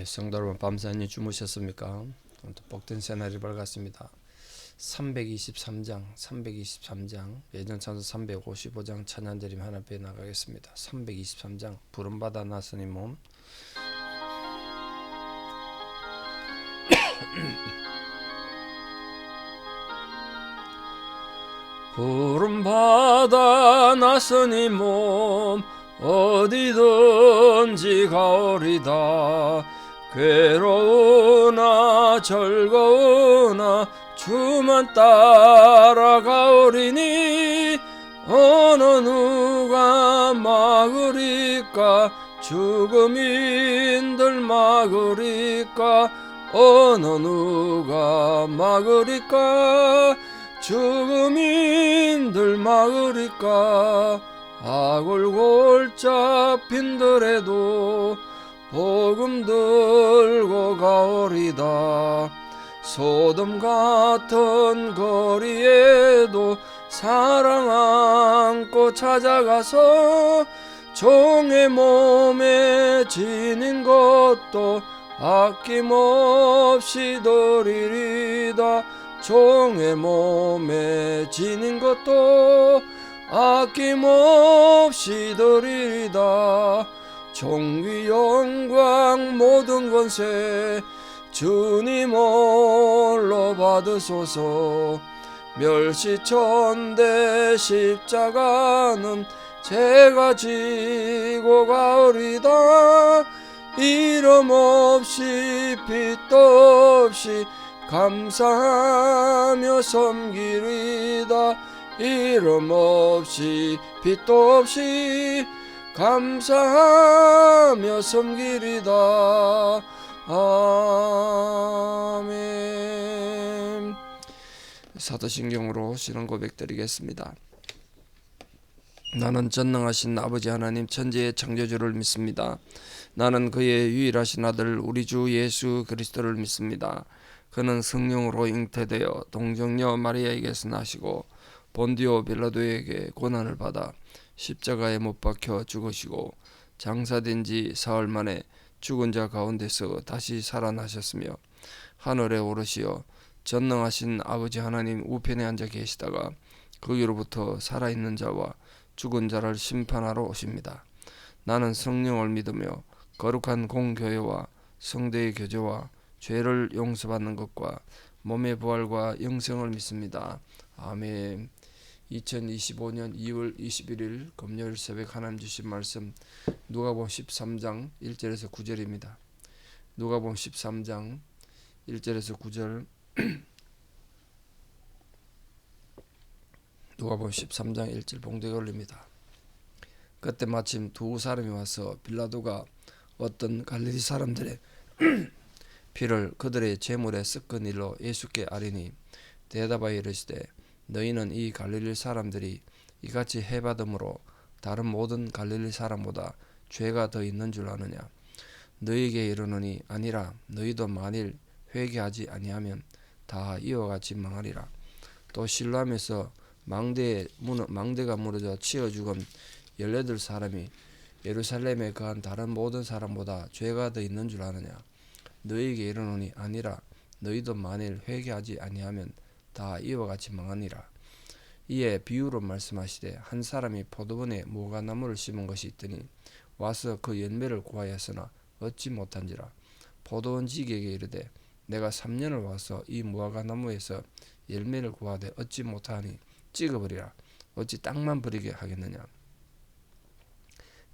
성도 여러분, 밤새 안녕히 주무셨습니까? 오늘도 복된 새날이 밝았습니다. 323장 예전 찬송 355장 찬양드리며 하나님 앞에 나가겠습니다. 323장 부름받아 나서니 몸. 부름받아 나서니 몸 어디든지 가오리다. 괴로우나 즐거우나 주만 따라가오리니 어느 누가 막으리까? 죽음인들 막으리까? 어느 누가 막으리까? 죽음인들 막으리까? 악을 골짜 핀들에도 복음 들고 가오리다. 소돔 같은 거리에도 사랑 안고 찾아가서 종의 몸에 지닌 것도 아낌없이 드리리다. 종의 몸에 지닌 것도 아낌없이 드리리다. 종기 영광 모든 권세 주님 홀로 받으소서. 멸시천대 십자가는 제가 지고 가오리다. 이름 없이 빛도 없이 감사하며 섬기리다. 이름 없이 빛도 없이 감사하며 섬기리다. 아멘. 사도신경으로 신앙 고백드리겠습니다. 나는 전능하신 아버지 하나님 천지의 창조주를 믿습니다. 나는 그의 유일하신 아들 우리 주 예수 그리스도를 믿습니다. 그는 성령으로 잉태되어 동정녀 마리아에게서 나시고 본디오 빌라도에게 고난을 받아 십자가에 못 박혀 죽으시고 장사된 지 사흘 만에 죽은 자 가운데서 다시 살아나셨으며 하늘에 오르시어 전능하신 아버지 하나님 우편에 앉아 계시다가 거기로부터 살아있는 자와 죽은 자를 심판하러 오십니다. 나는 성령을 믿으며 거룩한 공교회와 성도의 교제와 죄를 용서받는 것과 몸의 부활과 영생을 믿습니다. 아멘. 2025년 2월 21일 금요일 새벽 하나님 주신 말씀 누가복음 13장 1절에서 9절입니다. 누가복음 13장 1절에서 9절 누가복음 13장 1절 봉독에 올립니다. 그때 마침 두 사람이 와서 빌라도가 어떤 갈릴리 사람들의 피를 그들의 제물에 섞은 일로 예수께 아뢰니 대답하여 이르시되 너희는 이 갈릴리 사람들이 이같이 해받음으로 다른 모든 갈릴리 사람보다 죄가 더 있는 줄 아느냐? 너희에게 이르노니 아니라 너희도 만일 회개하지 아니하면 다 이와 같이 망하리라. 또 실로암에서 망대가 무너져 치어 죽은 18사람이 예루살렘에 거한 다른 모든 사람보다 죄가 더 있는 줄 아느냐? 너희에게 이르노니 아니라 너희도 만일 회개하지 아니하면 다 이와 같이 망하니라. 이에 비유로 말씀하시되 한 사람이 포도원에 무화과나무를 심은 것이 있더니 와서 그 열매를 구하였으나 얻지 못한지라. 포도원 지기에게 이르되 내가 3년을 와서 이 무화과나무에서 열매를 구하되 얻지 못하니 찍어버리라. 어찌 땅만 버리게 하겠느냐?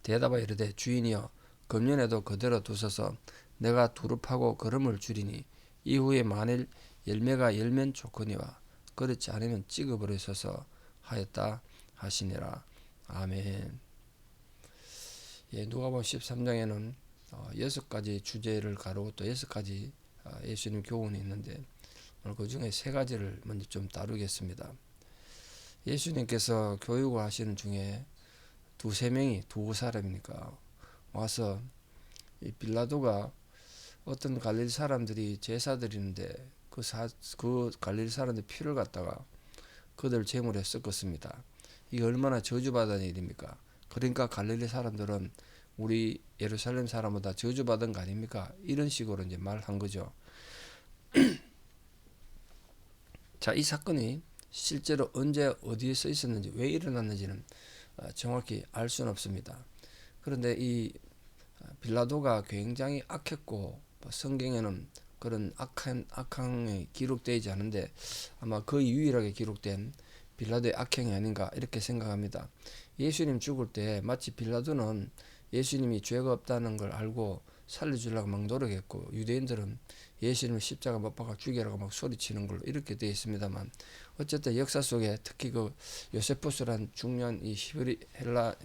대답하여 이르되 주인이여 금년에도 그대로 두소서. 내가 두릅하고 거름을 줄이니 이후에 만일 열매가 열면 좋거니와 그렇지 않으면 찍어버리소서 하였다 하시니라. 아멘. 누가복음 13장에는 6가지 주제를 가르고 또 6가지 예수님 교훈이 있는데 오늘 그 중에 3가지를 먼저 좀 다루겠습니다. 예수님께서 교육을 하시는 중에 두세 명이 두 사람이니까 와서 이 빌라도가 어떤 갈릴리 사람들이 제사 드리는데 그 갈릴리 사람들 피를 갖다가 그들 제물에 섞었습니다. 이게 얼마나 저주받은 일입니까? 그러니까 갈릴리 사람들은 우리 예루살렘 사람보다 저주받은 거 아닙니까? 이런 식으로 이제 말한 거죠. 자, 이 사건이 실제로 언제 어디에서 있었는지 왜 일어났는지는 정확히 알 수는 없습니다. 그런데 이 빌라도가 굉장히 악했고 성경에는 그런 악행이 기록되지 않은데 아마 거의 유일하게 기록된 빌라도의 악행이 아닌가 이렇게 생각합니다. 예수님 죽을 때 마치 빌라도는 예수님이 죄가 없다는 걸 알고 살려주려고 막 노력했고 유대인들은 예수님을 십자가 못 박아 죽이라고 막 소리치는 걸로 이렇게 되어 있습니다만 어쨌든 역사 속에 특히 그 요세푸스란 중요한 이 히브리 헬라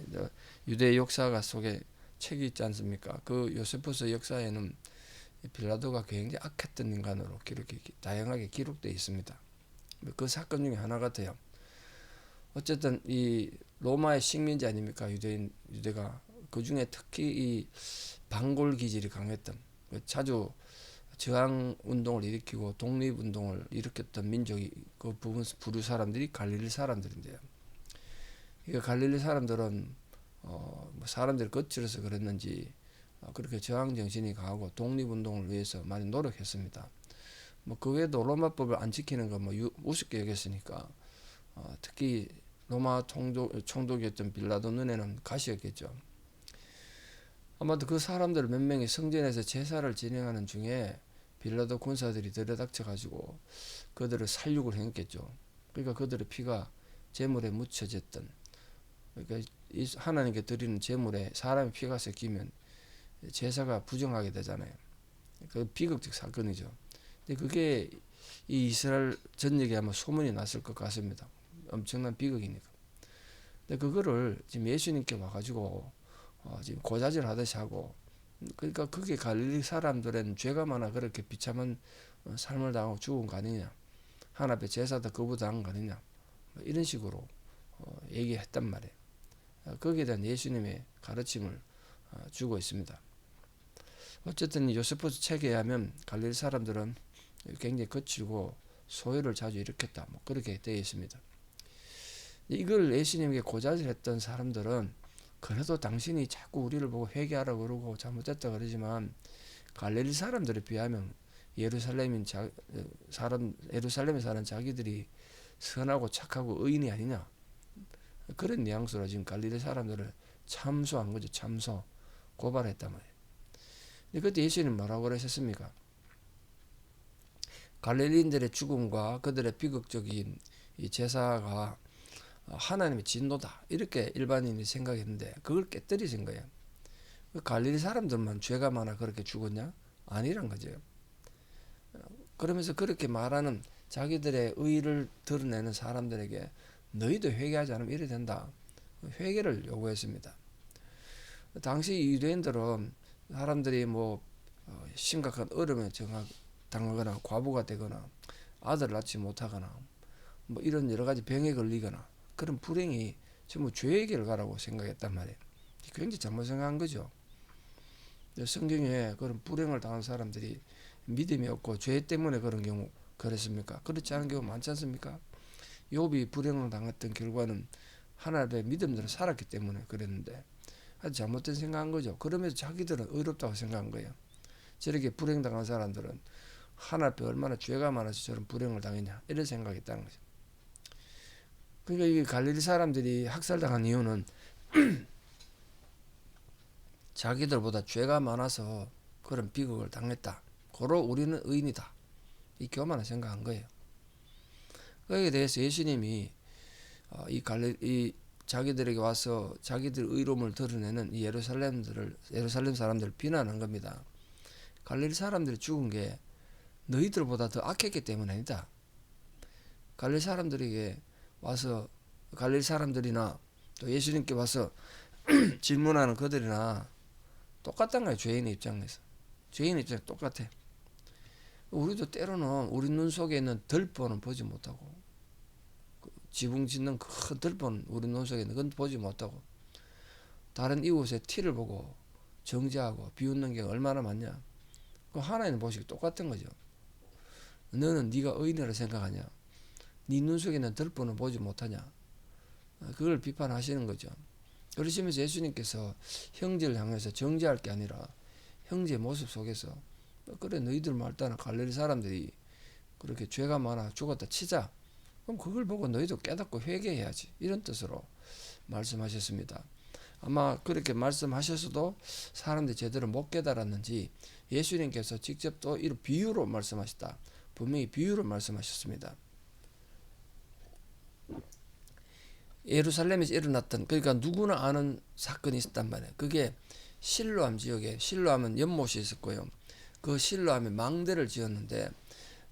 유대 역사가 속에 책이 있지 않습니까? 그 요세푸스 역사에는 빌라도가 굉장히 악했던 인간으로 기록이 다양하게 기록되어 있습니다. 그 사건 중에 하나 같아요. 어쨌든 이 로마의 식민지 아닙니까? 유대가 그 중에 특히 이 반골 기질이 강했던 자주 저항 운동을 일으키고 독립 운동을 일으켰던 민족이 그 부류 사람들이 갈릴리 사람들인데요. 이 갈릴리 사람들은 사람들이 거칠어서 그랬는지 그렇게 저항 정신이 강하고 독립 운동을 위해서 많이 노력했습니다. 그 외에도 로마법을 안 지키는 건 우습게 여겼으니까 특히 로마 총독이었던 빌라도 눈에는 가시였겠죠. 아마도 그 사람들 몇 명이 성전에서 제사를 진행하는 중에 빌라도 군사들이 들여닥쳐가지고 그들을 살육을 했겠죠. 그러니까 그들의 피가 제물에 묻혀졌던, 그러니까 하나님께 드리는 제물에 사람의 피가 섞이면 제사가 부정하게 되잖아요. 그 비극적 사건이죠. 근데 그게 이 이스라엘 전역에 아마 소문이 났을 것 같습니다. 엄청난 비극이니까. 근데 그거를 지금 예수님께 와가지고 지금 고자질 하듯이 하고, 그러니까 그게 갈릴리 사람들은 죄가 많아 그렇게 비참한 삶을 당하고 죽은 거 아니냐, 하나님의 제사도 거부당한 거 아니냐, 이런 식으로 얘기했단 말이에요. 거기에 대한 예수님의 가르침을 주고 있습니다. 어쨌든 요세푸스 책에 의하면 갈릴리 사람들은 굉장히 거칠고 소요를 자주 일으켰다, 그렇게 되어 있습니다. 이걸 예수님에게 고자질했던 사람들은 그래도 당신이 자꾸 우리를 보고 회개하라고 그러고 잘못됐다 그러지만 갈릴리 사람들에 비하면 예루살렘에 사는 자기들이 선하고 착하고 의인이 아니냐, 그런 뉘앙스로 지금 갈릴리 사람들을 참소한 거죠. 참소, 고발했단 말이에요. 근데 그때 예수님 뭐라고 그러셨습니까? 갈릴리인들의 죽음과 그들의 비극적인 이 제사가 하나님의 진노다, 이렇게 일반인이 생각했는데 그걸 깨뜨리신 거예요. 갈릴리 사람들만 죄가 많아 그렇게 죽었냐? 아니란 거죠. 그러면서 그렇게 말하는 자기들의 의의를 드러내는 사람들에게 너희도 회개하지 않으면 이래 된다, 회개를 요구했습니다. 당시 유대인들은 사람들이 심각한 어려움에 당하거나 과부가 되거나 아들을 낳지 못하거나 이런 여러 가지 병에 걸리거나 그런 불행이 전부 죄의 결과라고 생각했단 말이에요. 굉장히 잘못 생각한 거죠. 성경에 그런 불행을 당한 사람들이 믿음이 없고 죄 때문에 그런 경우 그랬습니까? 그렇지 않은 경우 많지 않습니까? 욥이 불행을 당했던 결과는 하나님의 믿음대로 살았기 때문에 그랬는데 아주 잘못된 생각한 거죠. 그러면서 자기들은 의롭다고 생각한 거예요. 저렇게 불행당한 사람들은 하나님 앞에 얼마나 죄가 많아서 저런 불행을 당했냐, 이런 생각했다는 거죠. 그러니까 이 갈릴리 사람들이 학살당한 이유는 자기들보다 죄가 많아서 그런 비극을 당했다, 고로 우리는 의인이다, 이 교만을 생각한 거예요. 거기에 대해서 예수님이 이 자기들에게 와서 자기들 의로움을 드러내는 이 예루살렘 사람들을 비난한 겁니다. 갈릴리 사람들이 죽은 게 너희들보다 더 악했기 때문 아니다. 갈릴리 사람들에게 와서 갈릴리 사람들이나 또 예수님께 와서 질문하는 그들이나 똑같단 거예요. 죄인의 입장에서. 죄인의 입장에서 똑같아. 우리도 때로는 우리 눈 속에 있는 들보는 보지 못하고, 지붕 짓는 큰 들보는 우리 눈 속에 있는 건 보지 못하고, 다른 이웃의 티를 보고 정죄하고 비웃는 게 얼마나 많냐. 그 하나님 보시기 똑같은 거죠. 너는 네가 의인이라 생각하냐? 네 눈 속에 있는 들보는 보지 못하냐? 그걸 비판하시는 거죠. 그러시면서 예수님께서 형제를 향해서 정죄할 게 아니라 형제의 모습 속에서 그래 너희들 말따나 갈릴리 사람들이 그렇게 죄가 많아 죽었다 치자. 그럼 그걸 보고 너희도 깨닫고 회개해야지. 이런 뜻으로 말씀하셨습니다. 아마 그렇게 말씀하셔서도 사람들이 제대로 못 깨달았는지 예수님께서 직접 또 이런 비유로 말씀하셨다. 분명히 비유로 말씀하셨습니다. 예루살렘에서 일어났던, 그러니까 누구나 아는 사건이 있었단 말이에요. 그게 실로암 지역에, 실로암은 연못이 있었고요. 그 실로암에 망대를 지었는데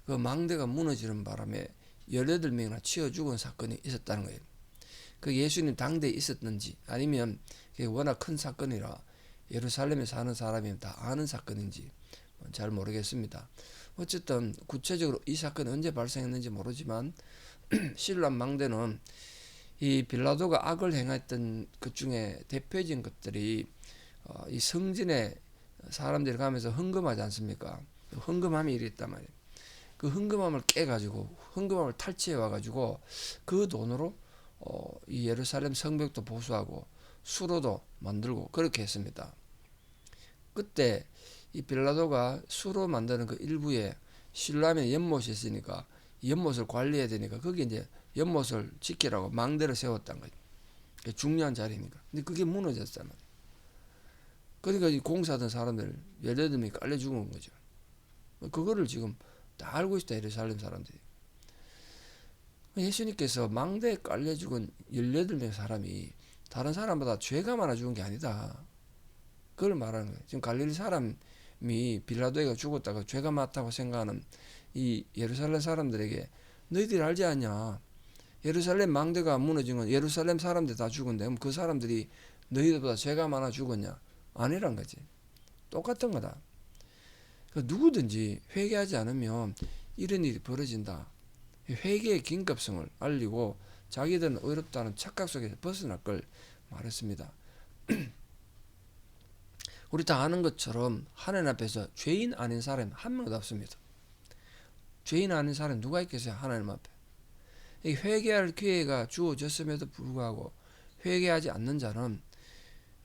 그 망대가 무너지는 바람에 18명이나 치여 죽은 사건이 있었다는 거예요. 그 예수님 당대에 있었는지 아니면 그게 워낙 큰 사건이라 예루살렘에 사는 사람이 다 아는 사건인지 잘 모르겠습니다. 어쨌든 구체적으로 이 사건이 언제 발생했는지 모르지만 실로암 망대는 이 빌라도가 악을 행했던 것 중에 대표적인 것들이 이 성전에 사람들이 가면서 헌금하지 않습니까? 헌금함이 이랬단 말이에요. 그 헌금함을 깨가지고 헌금함을 탈취해 와가지고 그 돈으로 이 예루살렘 성벽도 보수하고 수로도 만들고 그렇게 했습니다. 그때 이 빌라도가 수로 만드는 그 일부에 실로암에 연못이 있으니까 연못을 관리해야 되니까 거기 이제 연못을 지키라고 망대를 세웠단 거죠. 중요한 자리니까. 근데 그게 무너졌단 말이에요. 그러니까 이 공사하던 사람들 18명이 깔려 죽은 거죠. 그거를 지금 다 알고 있다, 예루살렘 사람들이. 예수님께서 망대에 깔려 죽은 18명 사람이 다른 사람보다 죄가 많아 죽은 게 아니다. 그걸 말하는 거예요. 지금 갈릴리 사람이 빌라도가 죽었다가 죄가 많다고 생각하는 이 예루살렘 사람들에게 너희들이 알지 않냐? 예루살렘 망대가 무너진 건 예루살렘 사람들 다 죽은데 그럼 그 사람들이 너희들보다 죄가 많아 죽었냐? 아니란 거지. 똑같은 거다. 누구든지 회개하지 않으면 이런 일이 벌어진다. 회개의 긴급성을 알리고 자기들은 어렵다는 착각 속에서 벗어날 걸 말했습니다. 우리 다 아는 것처럼 하나님 앞에서 죄인 아닌 사람이 한 명도 없습니다. 죄인 아닌 사람이 누가 있겠어요? 하나님 앞에. 회개할 기회가 주어졌음에도 불구하고 회개하지 않는 자는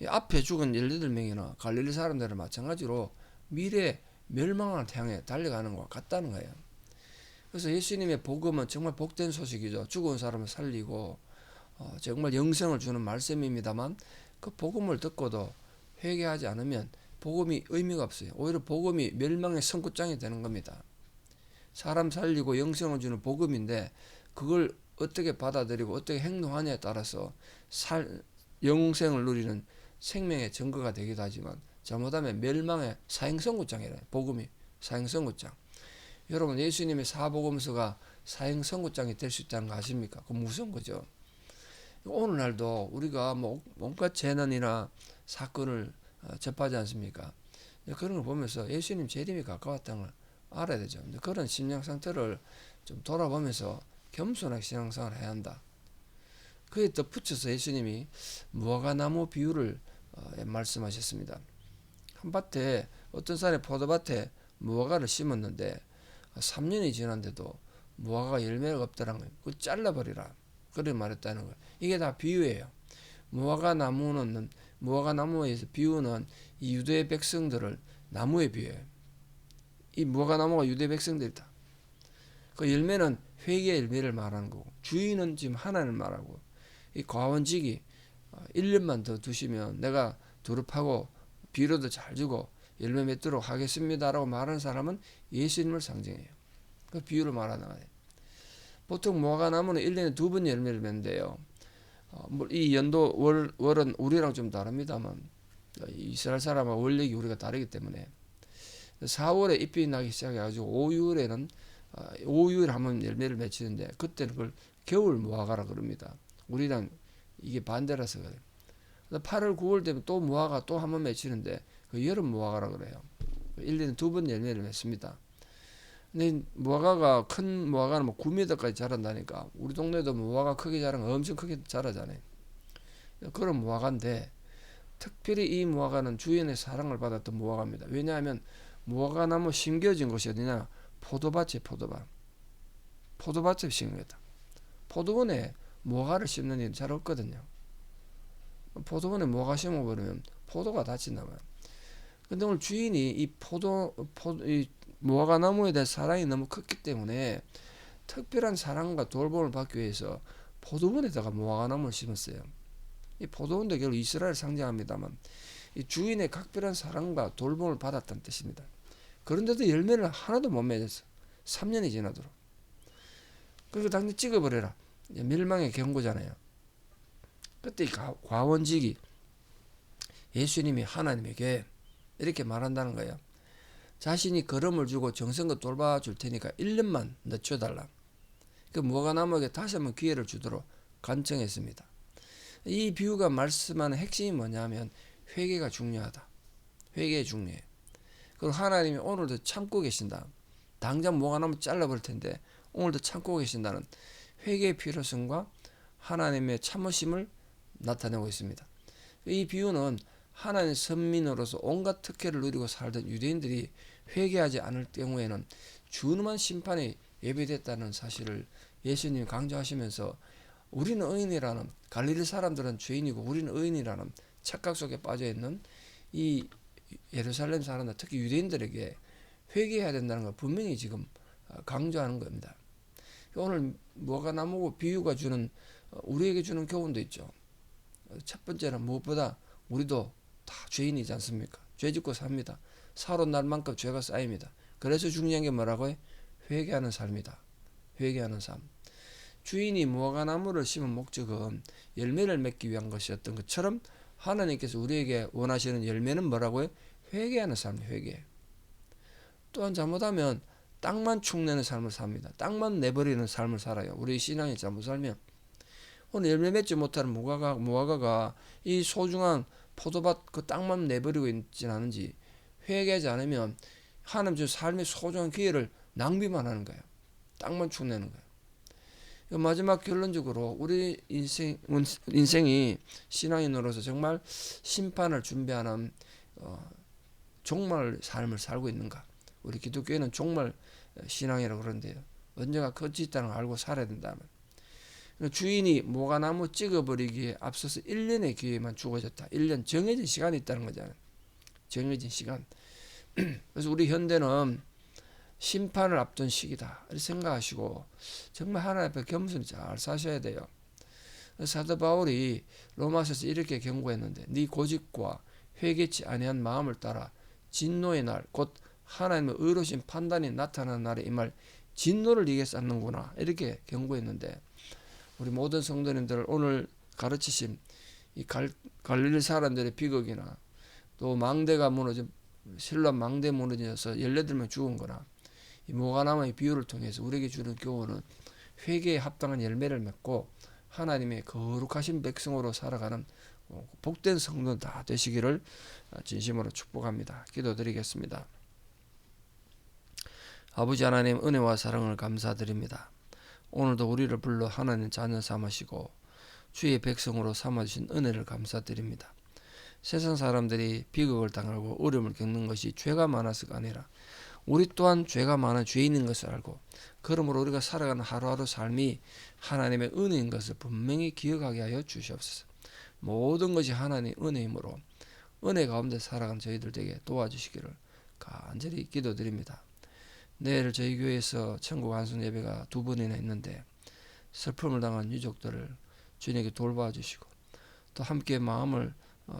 앞에 죽은 18명이나 갈릴리 사람들은 마찬가지로 미래 멸망을 향해 달려가는 것과 같다는 거예요. 그래서 예수님의 복음은 정말 복된 소식이죠. 죽은 사람을 살리고 정말 영생을 주는 말씀입니다만 그 복음을 듣고도 회개하지 않으면 복음이 의미가 없어요. 오히려 복음이 멸망의 선구장이 되는 겁니다. 사람 살리고 영생을 주는 복음인데 그걸 어떻게 받아들이고 어떻게 행동하냐에 따라서 영생을 누리는 생명의 증거가 되기도 하지만 잘못하면 멸망의 사형선구장이래요. 복음이 사형선구장. 여러분 예수님의 사복음서가 사형선구장이 될 수 있다는 거 아십니까? 그거 무서운 거죠. 오늘날도 우리가 뭐 온갖 재난이나 사건을 접하지 않습니까? 그런 걸 보면서 예수님 재림이 가까웠다는 걸 알아야 되죠. 그런 심령 상태를 좀 돌아보면서 겸손하게 신앙생활을 해야 한다. 그에 덧붙여서 예수님이 무화과나무 비유를 말씀하셨습니다. 한 밭에 어떤 사람이 포도밭에 무화과를 심었는데 3년이 지났는데도 무화과가 열매가 없다는 거예요. 그걸 잘라버리라. 그렇게 말했다는 거예요. 이게 다 비유예요. 무화과나무에서 비유는 이 유대 백성들을 나무에 비유해요. 이 무화과나무가 유대 백성들이다. 그 열매는 회개의 열매를 말하는 거고 주인은 지금 하나님을 말하고 이 과원직이 1년만 더 두시면 내가 두릅하고 비료도 잘 주고 열매 맺도록 하겠습니다라고 말하는 사람은 예수님을 상징해요. 그 비유를 말하는 거예요. 보통 무화과나무는 1년에 2번 열매를 맺는데요. 이 연도 월은 우리랑 좀 다릅니다만 이스라엘 사람과 원력이 우리가 다르기 때문에 4월에 잎이 나기 시작해가지고 5, 6일에 한번 열매를 맺히는데 그때는 그걸 겨울 무화과라 그럽니다. 우리랑 이게 반대라서 그래요. 8월, 9월 되면 또 무화과 또 한번 맺히는데 그 여름 무화과라 그래요. 1년에 2번 열매를 맺습니다. 근데 무화과가 큰 무화과는 뭐 9m까지 자란다니까 우리 동네도 무화과 크게 자란 거 엄청 크게 자라잖아요. 그런 무화과인데 특별히 이 무화과는 주인의 사랑을 받았던 무화과입니다. 왜냐하면 무화과나무 심겨진 곳이 어디냐? 포도밭에 포도밭에 심은 거다. 포도원에 무화과를 심는 일은 잘 없거든요. 포도원에 뭐가 심어버리면 포도가 다친단 말이야. 근데 오늘 주인이 이 무화과 나무에 대한 사랑이 너무 컸기 때문에 특별한 사랑과 돌봄을 받기 위해서 포도원에다가 무화과 나무를 심었어요. 이 포도원도 결국 이스라엘을 상징합니다만 이 주인의 각별한 사랑과 돌봄을 받았다는 뜻입니다. 그런데도 열매를 하나도 못 맺었어. 3년이 지나도록. 그리고 당장 찍어버려라. 멸망의 경고잖아요. 그때 과원직이 예수님이 하나님에게 이렇게 말한다는 거예요. 자신이 걸음을 주고 정성껏 돌봐줄 테니까 1년만 늦춰달라. 그 무화과 나무에게 다시 한번 기회를 주도록 간청했습니다. 이 비유가 말씀하는 핵심이 뭐냐면 회개가 중요하다. 회개 중요해. 그리고 하나님이 오늘도 참고 계신다. 당장 무화과 나무 잘라버릴 텐데 오늘도 참고 계신다는 회개의 필요성과 하나님의 참으심을 나타내고 있습니다. 이 비유는 하나님의 선민으로서 온갖 특혜를 누리고 살던 유대인들이 회개하지 않을 경우에는 준엄한 심판이 예비됐다는 사실을 예수님이 강조하시면서 우리는 의인이라는, 갈릴리 사람들은 죄인이고 우리는 의인이라는 착각 속에 빠져있는 이 예루살렘 사람들, 특히 유대인들에게 회개해야 된다는 걸 분명히 지금 강조하는 겁니다. 오늘 무화과 나무고 비유가 주는, 우리에게 주는 교훈도 있죠. 첫 번째는 무엇보다 우리도 다 죄인이지 않습니까? 죄 짓고 삽니다. 살아온 날만큼 죄가 쌓입니다. 그래서 중요한 게 뭐라고요? 회개하는 삶이다. 회개하는 삶. 주인이 무화과 나무를 심은 목적은 열매를 맺기 위한 것이었던 것처럼 하나님께서 우리에게 원하시는 열매는 뭐라고요? 회개하는 삶이에요. 회개. 또한 잘못하면 땅만 축내는 삶을 삽니다. 땅만 내버리는 삶을 살아요. 우리 신앙이 잘못 살면 오늘 열매 맺지 못하는 무화과가 이 소중한 포도밭 그 땅만 내버리고 있지는 않은지 회개하지 않으면 하나님 주 삶의 소중한 기회를 낭비만 하는 거예요. 땅만 축내는 거예요. 마지막 결론적으로 우리 인생이 신앙인으로서 정말 심판을 준비하는 종말 삶을 살고 있는가? 우리 기독교에는 종말 신앙이라고 그러는데요. 언젠가 끝이 있다는 걸 알고 살아야 된다면. 주인이 무화과나무 찍어버리기에 앞서서 1년의 기회만 주어졌다. 1년 정해진 시간이 있다는 거잖아요. 정해진 시간. 그래서 우리 현대는 심판을 앞둔 시기다 이렇게 생각하시고 정말 하나님 앞에 겸손히 잘 사셔야 돼요. 사도 바울이 로마서에서 이렇게 경고했는데 네 고집과 회개치 아니한 마음을 따라 진노의 날 곧 하나님의 의로우신 판단이 나타나는 날에 이 말 진노를 네게 쌓는구나 이렇게 경고했는데 우리 모든 성도님들 오늘 가르치신 이 갈릴리 사람들의 비극이나 또 망대가 무너져 신라 망대 무너져서 14명 죽은 거나 이 무화과나무의 비유를 통해서 우리에게 주는 교훈은 회개에 합당한 열매를 맺고 하나님의 거룩하신 백성으로 살아가는 복된 성도 다 되시기를 진심으로 축복합니다. 기도드리겠습니다. 아버지 하나님 은혜와 사랑을 감사드립니다. 오늘도 우리를 불러 하나님 자녀 삼으시고 주의 백성으로 삼아주신 은혜를 감사드립니다. 세상 사람들이 비극을 당하고 어려움을 겪는 것이 죄가 많아서가 아니라 우리 또한 죄가 많은 죄인인 것을 알고 그러므로 우리가 살아가는 하루하루 삶이 하나님의 은혜인 것을 분명히 기억하게 하여 주시옵소서. 모든 것이 하나님의 은혜이므로 은혜 가운데 살아가는 저희들 에게 도와주시기를 간절히 기도드립니다. 내일 저희 교회에서 천국 안수 예배가 2번이나 있는데 슬픔을 당한 유족들을 주님께 돌봐주시고 또 함께 마음을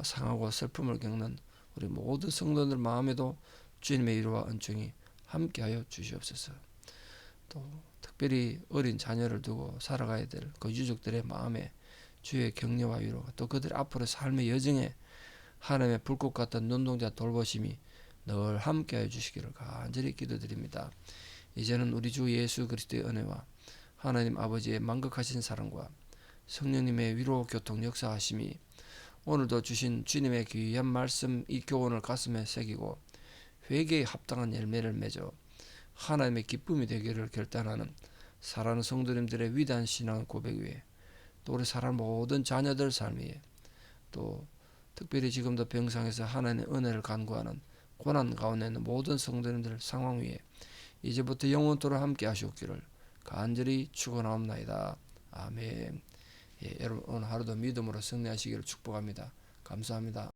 상하고 슬픔을 겪는 우리 모든 성도들 마음에도 주님의 위로와 은총이 함께하여 주시옵소서. 또 특별히 어린 자녀를 두고 살아가야 될 그 유족들의 마음에 주의 격려와 위로 또 그들 앞으로 삶의 여정에 하나님의 불꽃 같은 눈동자 돌보심이 늘 함께하여 주시기를 간절히 기도드립니다. 이제는 우리 주 예수 그리스도의 은혜와 하나님 아버지의 만극하신 사랑과 성령님의 위로 교통 역사하심이 오늘도 주신 주님의 귀한 말씀 이 교훈을 가슴에 새기고 회개에 합당한 열매를 맺어 하나님의 기쁨이 되기를 결단하는 사랑하는 성도님들의 위대한 신앙 고백 위에 또 우리 사랑하는 모든 자녀들 삶 위에 또 특별히 지금도 병상에서 하나님의 은혜를 간구하는 고난 가운데 있는 모든 성도님들 상황 위에 이제부터 영원토록 함께 하시옵기를 간절히 축원하옵나이다. 아멘. 여러분 오늘 하루도 믿음으로 승리하시기를 축복합니다. 감사합니다.